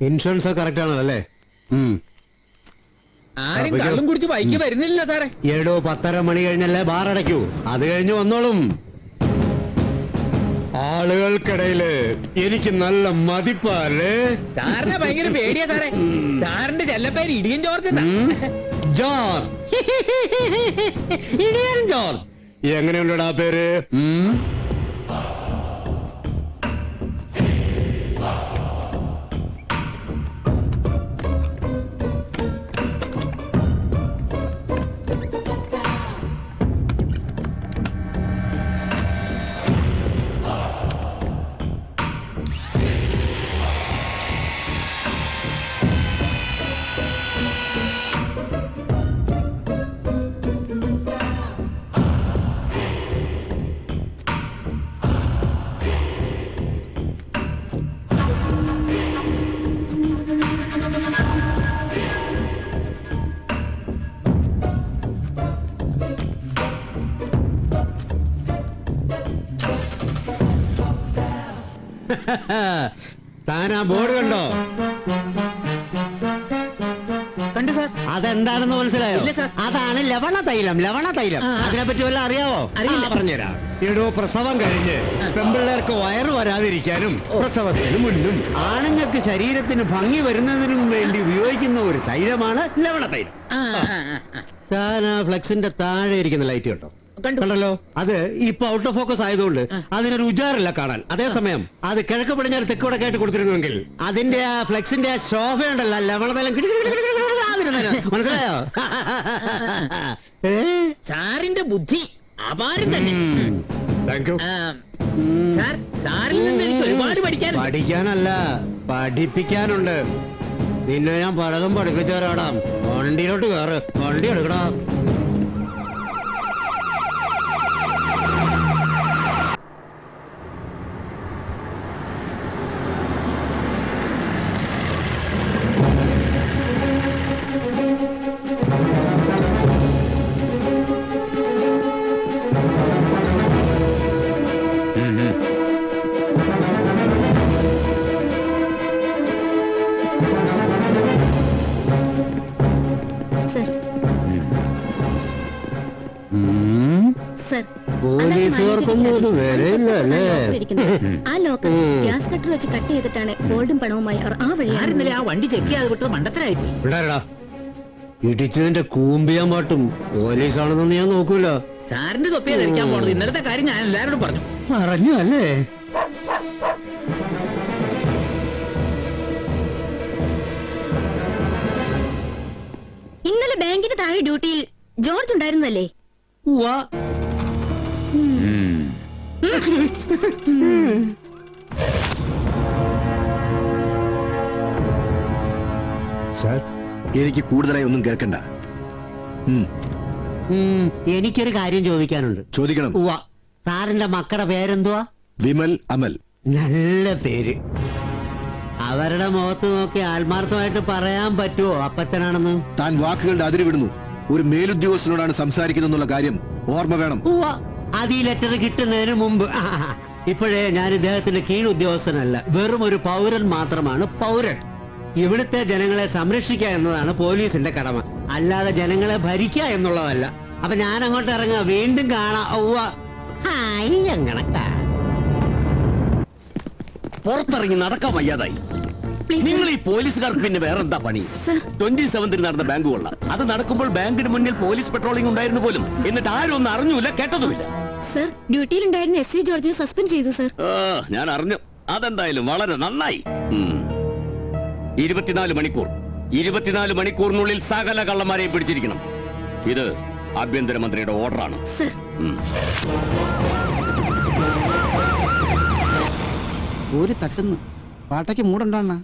Insurance correct ആണല്ലേ? ആരും കള്ളും കുടിച്ച് ബൈക്ക് വരുന്നില്ല സാറേ. 7:10 മണി കഴിഞ്ഞല്ലേ ബാർ അടയ്ക്കൂ. അത് കഴിഞ്ഞ് വന്നോളും. ആളുകൾക്കിടയില് എനിക്ക് നല്ല മതിപ്പല്ലേ. സാറിനെ ഭയങ്കര പേടിയാ സാറേ. സാറിന്റെ ചെല്ലപ്പേര് ഇടിയൻ ജോർജ്. ജോർജ്. ഇടിയൻ ജോർജ്. എങ്ങനെയുണ്ടടാ പേര്? താനാ ബോർഡ് കണ്ടോ? കണ്ടു സാർ. അതെന്താണെന്ന് മനസ്സിലായോ? അതാണ് ലവണ തൈലം. ലവണ തൈലം അതിനെപ്പറ്റി വല്ല അറിയാവോ? അറിയില്ല. പറഞ്ഞുതരാം. എടോ, പ്രസവം കഴിഞ്ഞ് പെൺപിള്ളേർക്ക് വയറ് വരാതിരിക്കാനും പ്രസവത്തിന് മുന്നും ആണുങ്ങൾക്ക് ശരീരത്തിന് ഭംഗി വരുന്നതിനും വേണ്ടി ഉപയോഗിക്കുന്ന ഒരു തൈലമാണ് ലവണ തൈലം. താൻ ആ ഫ്ലെക്സിന്റെ താഴെ ഇരിക്കുന്ന ലൈറ്റ് കണ്ടോ? കണ്ടല്ലോ. അത് ഇപ്പൊ ഔട്ട് ഓഫ് ഫോക്കസ് ആയതുകൊണ്ട് അതിനൊരു ഉജാറില്ല കാണാൻ. അതേസമയം അത് കിഴക്ക് പടിഞ്ഞാറ് തെക്കോടെ കേട്ട് കൊടുത്തിരുന്നുവെങ്കിൽ അതിന്റെ ആ ഫ്ലെക്സിന്റെ ആ ശോഭയുണ്ടല്ലോ, ലവണതലം മനസ്സിലായോ? സാറിന്റെ ബുദ്ധി അപാരം തന്നെ. സാർ, സാറിൽ നിന്ന് എനിക്ക് ഒരുപാട് പഠിക്കാനല്ല, പഠിപ്പിക്കാനുണ്ട്. നിന്നെ ഞാൻ പലതും പഠിപ്പിച്ചു തരാടാം. വണ്ടിയിലോട്ട് കയറ്, വണ്ടി എടുക്കടാ. ആ ലോക്കർ ഗ്യാസ് കട്ടർ വെച്ച് കട്ട് ചെയ്തിട്ടാണ് ഗോൾഡും പണവുമായി ആ വഴി. ഇന്നലെ ആ വണ്ടി ചെക്ക് ചെയ്യാതെ വിട്ടത് മണ്ടത്തരായിട്ട്. ഇടിച്ചതിന്റെ കൂമ്പിയാൻ പാട്ടും പോലീസാണെന്നൊന്നും ഞാൻ നോക്കൂല. സാറിന്റെ തൊപ്പിയാ ധരിക്കാൻ പോണത്. ഇന്നലത്തെ കാര്യം ഞാൻ എല്ലാവരോടും പറഞ്ഞു അല്ലേ? ഇന്നലെ ബാങ്കിന്റെ താഴെ ഡ്യൂട്ടിയിൽ ജോർജ് ഉണ്ടായിരുന്നല്ലേ? എനിക്ക് കൂടുതലായി ഒന്നും കേൾക്കണ്ട. എനിക്കൊരു കാര്യം ചോദിക്കാനുണ്ട്. ചോദിക്കണം. സാറിന്റെ മക്കളുടെ പേരെന്തുവാ? വിമൽ, അമൽ. നല്ല പേര്. അവരുടെ മുഖത്ത് നോക്കി ആത്മാർത്ഥമായിട്ട് പറയാൻ പറ്റുമോ അപ്പച്ചനാണെന്ന്? താൻ വാക്കുകളുടെ അതിര് വിടുന്നു. ഒരു മേലുദ്യോഗസ്ഥനോടാണ് സംസാരിക്കുന്നുള്ള കാര്യം ഓർമ്മ വേണം. അത് ഈ ലെറ്റർ കിട്ടുന്നതിന് മുമ്പ്. ഇപ്പോഴേ ഞാൻ ഇദ്ദേഹത്തിന്റെ കീഴുദ്യോഗസ്ഥനല്ല, വെറും ഒരു പൗരൻ മാത്രമാണ്. പൗരൻ. ഇവിടുത്തെ ജനങ്ങളെ സംരക്ഷിക്കുക എന്നതാണ് പോലീസിന്റെ കടമ, അല്ലാതെ ജനങ്ങളെ ഭരിക്കുക എന്നുള്ളതല്ല. അപ്പൊ ഞാൻ അങ്ങോട്ട് ഇറങ്ങുക. വീണ്ടും കാണാം. പുറത്തിറങ്ങി നടക്കാൻ വയ്യാതായി. നിങ്ങൾ ഈ പോലീസുകാർക്ക് പിന്നെ വേറെന്താ പണി? 27 നടന്ന ബാങ്ക് കൊള്ള. അത് നടക്കുമ്പോൾ ബാങ്കിന് മുന്നിൽ പോലീസ് പെട്രോളിംഗ് ഉണ്ടായിരുന്നു പോലും. എന്നിട്ട് ആരും ഒന്നും അറിഞ്ഞൂല, കേട്ടതുമില്ല. സർ, ഡ്യൂട്ടിയിലുണ്ടായിരുന്ന എസ്.ഐ. ജോർജിനെ സസ്പെൻഡ് ചെയ്തു സർ. ഞാൻ അറിഞ്ഞു. അതെന്തായാലും വളരെ നന്നായി. 24 മണിക്കൂറിനുള്ളിൽ സകല കള്ളന്മാരെയും പിടിച്ചിരിക്കണം. ഇത് ആഭ്യന്തരമന്ത്രിയുടെ ഓർഡറാണ്. ഒരു തട്ടുന്നു. പാട്ടയ്ക്ക് മൂടുണ്ടോണ്ണ?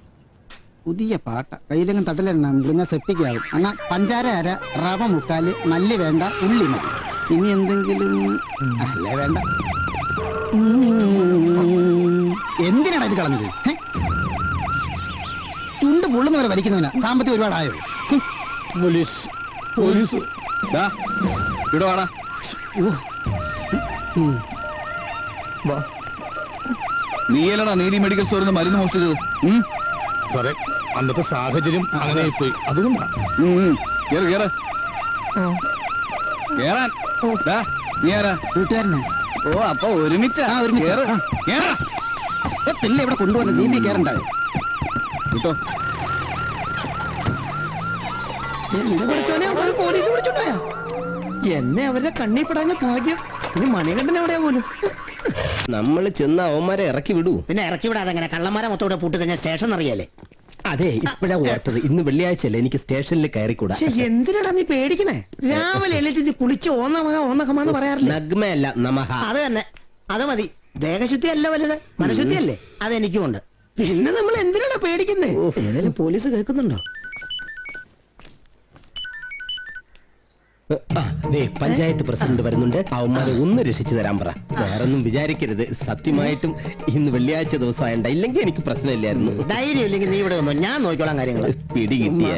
പുതിയ പാട്ട കയ്യിലെങ്ങും തട്ടലെണ്ണ മുറിഞ്ഞ സെപ്റ്റിക്കാവും. എന്നാ പഞ്ചാര അര, റവ മുക്കാല്, മല്ലി വേണ്ട, ഉള്ളി മതി. ഇനി എന്തെങ്കിലും അല്ലേ വേണ്ട. എന്തിനാണ് ഇത് കളഞ്ഞത്? ചുണ്ട് പൊള്ളുന്നവരെ വലിക്കുന്നവനാ. സാമ്പത്തികം ഒരുപാടായോ? Police police ഇടവാടാ. നീയല്ലടാ നീതി മെഡിക്കൽ സ്റ്റോറിൽ നിന്ന് മരുന്ന് മോഷ്ടിച്ചത്. സാറേ അന്നത്തെ സാഹചര്യം അങ്ങനെ പോയി അതുകൊണ്ടാണ്. കൂട്ടുകാരനാ. ഓ അപ്പൊ ഒരുമിച്ച് തില്ല ഇവിടെ കൊണ്ടുവന്ന ജീപ്പി കയറണ്ടായോ? കിട്ടോ പോലീസ് പിടിച്ചോണ്ടായോ? എന്നെ അവരുടെ കണ്ണി പെടാഞ്ഞ ഭാഗ്യം. ഇനി മണികണ്ഠൻ എവിടെയാ പോലും. നമ്മൾ ചെന്ന അവന്മാരെ ഇറക്കി വിടൂ. പിന്നെ ഇറക്കി വിടാതെ അങ്ങനെ കള്ളന്മാരെ മൊത്തം ഇവിടെ പൂട്ടി കഴിഞ്ഞാൽ സ്റ്റേഷൻ അറിയാലേ. അതെ ഇപ്പഴാ ഓർത്തത്, ഇന്ന് വെള്ളിയാഴ്ചയല്ലേ, എനിക്ക് സ്റ്റേഷനിൽ കയറിക്കൂടാ. എന്തിനാടാ നീ പേടിക്കണേ? രാവിലെ എഴുന്നേറ്റ് കുളിച്ച് ഓന്നകമാന്ന് പറയാറില്ല. നഗ്മയല്ല നമഹ. അത് തന്നെ, അത് മതി. ദേഹശുദ്ധി അല്ല വലുത്, മനഃശുദ്ധി അല്ലേ? അതെനിക്കുമുണ്ട്. പിന്നെ നമ്മൾ എന്തിനാടാ പേടിക്കുന്നേ? ഏതായാലും പോലീസ് കേൾക്കുന്നുണ്ടോ? പഞ്ചായത്ത് പ്രസിഡന്റ് വരുന്നുണ്ട്, അവന്മാരെ ഒന്ന് രക്ഷിച്ചു തരാൻ പറ. വേറൊന്നും വിചാരിക്കരുത്, സത്യമായിട്ടും ഇന്ന് വെള്ളിയാഴ്ച ദിവസമായണ്ട, ഇല്ലെങ്കിൽ എനിക്ക് പ്രശ്നമില്ലായിരുന്നു. ധൈര്യം ഇല്ലെങ്കിൽ നീ ഇവിടെ വന്നോ, ഞാൻ നോക്കിക്കോളാം കാര്യങ്ങൾ. പിടി കിട്ടിയ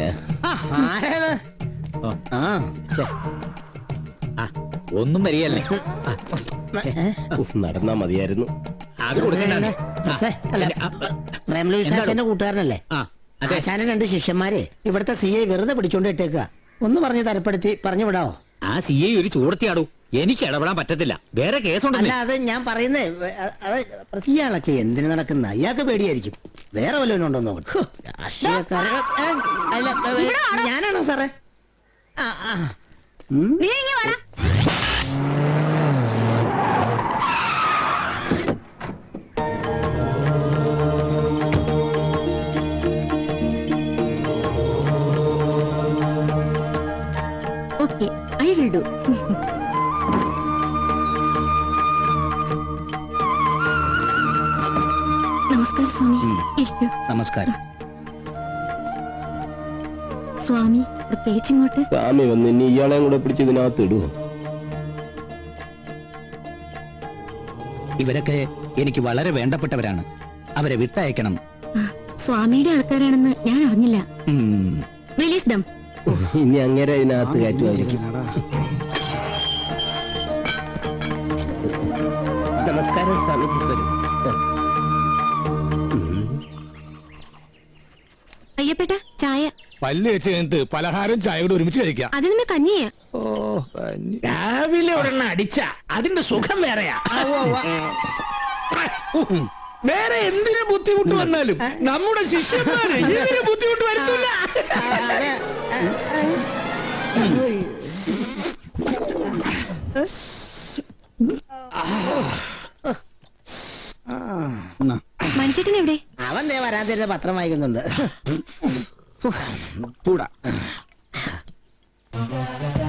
ഒന്നും വരികയല്ലേ. നടന്നാ മതിയായിരുന്നു. പ്രേമലവിശ്വാസന്റെ കൂട്ടുകാരനല്ലേ? ആശാന 2 ശിഷ്യന്മാരെ ഇവിടുത്തെ CI വെറുതെ പിടിച്ചോണ്ട് ഇട്ടേക്കുക. ഒന്ന് പറഞ്ഞ് തരപ്പെടുത്തി പറഞ്ഞു വിടാവോ? ആ CI ഒരു ചൂടത്തിയാടൂ, എനിക്ക് ഇടപെടാൻ പറ്റത്തില്ല, വേറെ കേസുണ്ടല്ലോ. അല്ല അത് ഞാൻ പറയുന്നേ, ഇയാളൊക്കെ എന്തിനു നടക്കുന്ന? ഇയാൾക്ക് പേടിയായിരിക്കും. വേറെ വല്ലവനും ഉണ്ടോ നോക്കട്ടെ. ഞാനാണോ സാറേ? Okay, I will do. നമസ്കാരം സ്വാമി. ഇരിക്കൂ. നമസ്കാരം. സ്വാമി പ്രത്യേകിച്ച് ഇങ്ങോട്ട്. സ്വാമി വന്ന് ഇനി ഇയാളെയും കൂടെ പിടിച്ച് ഇതിനകത്ത് ഇടൂ. ഇവരൊക്കെ എനിക്ക് വളരെ വേണ്ടപ്പെട്ടവരാണ്, അവരെ വിട്ടയക്കണം. സ്വാമിയുടെ ആൾക്കാരാണെന്ന് ഞാൻ അറിഞ്ഞില്ല. റിലീസ് ദം. ഇനി അങ്ങനെ ഇതിനകത്ത് കയറ്റുമായിരിക്കും. നമസ്കാരം സ്വാമിജി. വരും. അയ്യപ്പേട്ട ചായ. പല്ല് വെച്ച് കഴിഞ്ഞിട്ട് പലഹാരം ചായ കൂടെ ഒരുമിച്ച് കഴിക്കാം. അതിന് കഞ്ഞിയാ. രാവിലെ ഒരെണ്ണ അടിച്ച അതിന്റെ സുഖം വേറെയാ. വേറെ എന്തിനു ബുദ്ധിമുട്ട് വന്നാലും നമ്മുടെ ശിഷ്യന്മാര് ഇതിന് ബുദ്ധിമുട്ട് വരുത്തില്ല. മണിച്ചേട്ടൻ എവിടെ? അവൻ വരാൻ തരുന്ന പത്രം വായിക്കുന്നുണ്ട്.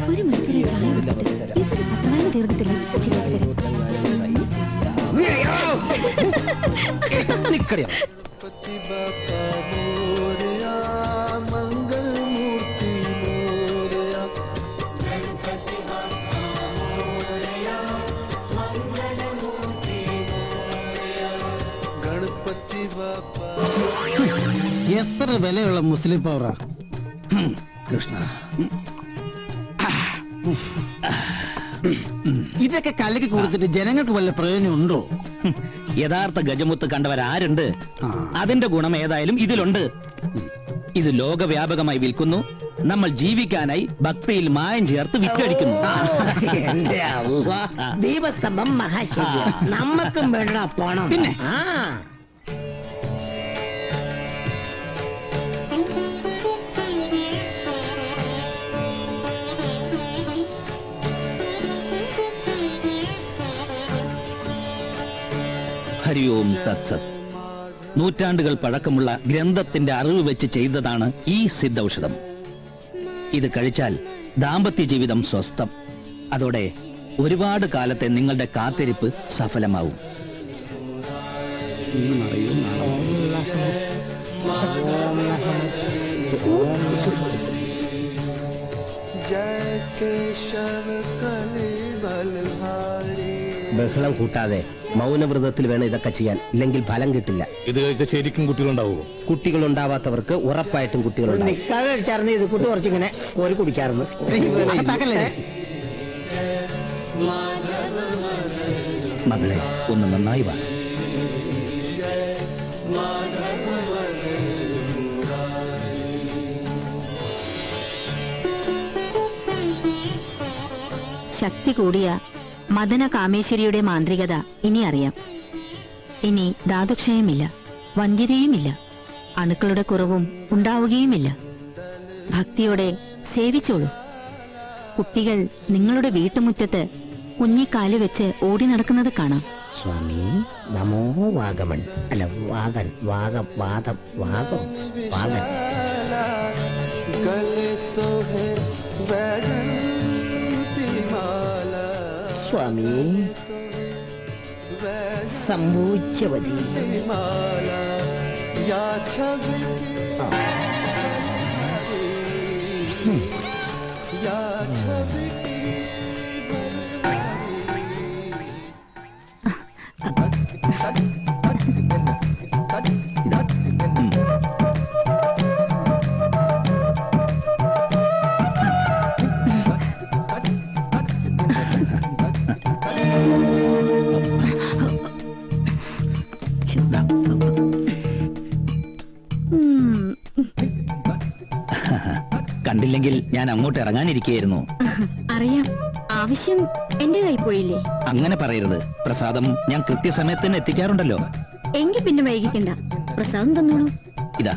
ഒരു മണിക്കൂർ ചായ പത്രവായന തീർന്നിട്ടില്ല. ശരിയാക്കി തരാം. നിക്കടിയാ. എത്ര വിലയുള്ള മുസ്ലിം പൗറാ കൃഷ്ണ. ഇതൊക്കെ കലക്കി കൊടുത്തിട്ട് ജനങ്ങൾക്ക് വല്ല പ്രയോജനം ഉണ്ടോ? യഥാർത്ഥ ഗജമുത്ത് കണ്ടവരാരുണ്ട്? അതിന്റെ ഗുണം ഏതായാലും ഇതിലുണ്ട്. ഇത് ലോകവ്യാപകമായി വിൽക്കുന്നു. നമ്മൾ ജീവിക്കാനായി ഭക്തിയിൽ മായം ചേർത്ത് വിറ്റടിക്കുന്നു. ദീപസ്തംഭം മഹാശരി. നമ്മക്കും വേണ്ട പോണം. പിന്നെ ഹരി ഓം തത്സത്. നൂറ്റാണ്ടുകൾ പഴക്കമുള്ള ഗ്രന്ഥത്തിന്റെ അറിവ് വെച്ച് ചെയ്തതാണ് ഈ സിദ്ധൌഷധം. ഇത് കഴിച്ചാൽ ദാമ്പത്യ ജീവിതം സ്വസ്ഥം. അതോടെ ഒരുപാട് കാലത്തെ നിങ്ങളുടെ കാത്തിരിപ്പ് സഫലമാവും. ബഹളം കൂട്ടാതെ മൗനവ്രതത്തിൽ വേണം ഇതൊക്കെ ചെയ്യാൻ, ഇല്ലെങ്കിൽ ഫലം കിട്ടില്ല. ഇത് കഴിച്ച ശരിക്കും കുട്ടികളുണ്ടാവുമോ? കുട്ടികളുണ്ടാവാത്തവർക്ക് ഉറപ്പായിട്ടും കുട്ടികളുണ്ടാവും. നിക്കാതെ കഴിച്ചായിരുന്നു ഇത് കൂട്ട് കുറച്ചിങ്ങനെ കോരി കുടിക്കാറുണ്ട്. മകളെ ഒന്ന് നന്നായി വാ. ശക്തി കൂടിയ മദന കാമേശ്വരിയുടെ മാന്ത്രികത ഇനി അറിയാം. ഇനി ധാതുക്ഷയമില്ല, വന്ധ്യതയുമില്ല, അണുക്കളുടെ കുറവും ഉണ്ടാവുകയുമില്ല. ഭക്തിയോടെ സേവിച്ചോളൂ. കുട്ടികൾ നിങ്ങളുടെ വീട്ടുമുറ്റത്ത് കുഞ്ഞിക്കാല് വെച്ച് ഓടി നടക്കുന്നത് കാണാം. സ്വാമി നമോ വാഗമൺ അല്ല വാഗൻ വാഗം വാദം വാഗം വാഗൻ സ്വാമി സംഭൂജ്യവതി കണ്ടില്ലെങ്കിൽ ഞാൻ അങ്ങോട്ട് ഇറങ്ങാനിരിക്കുകയായിരുന്നു. അറിയാം, ആവശ്യം എന്റേതായി പോയില്ലേ? അങ്ങനെ പറയരുത്. പ്രസാദം ഞാൻ കൃത്യസമയത്ത് തന്നെ എത്തിക്കാറുണ്ടല്ലോ. എങ്കിൽ പിന്നെ വൈകിക്കണ്ട, പ്രസാദം തന്നോളൂ. ഇതാ.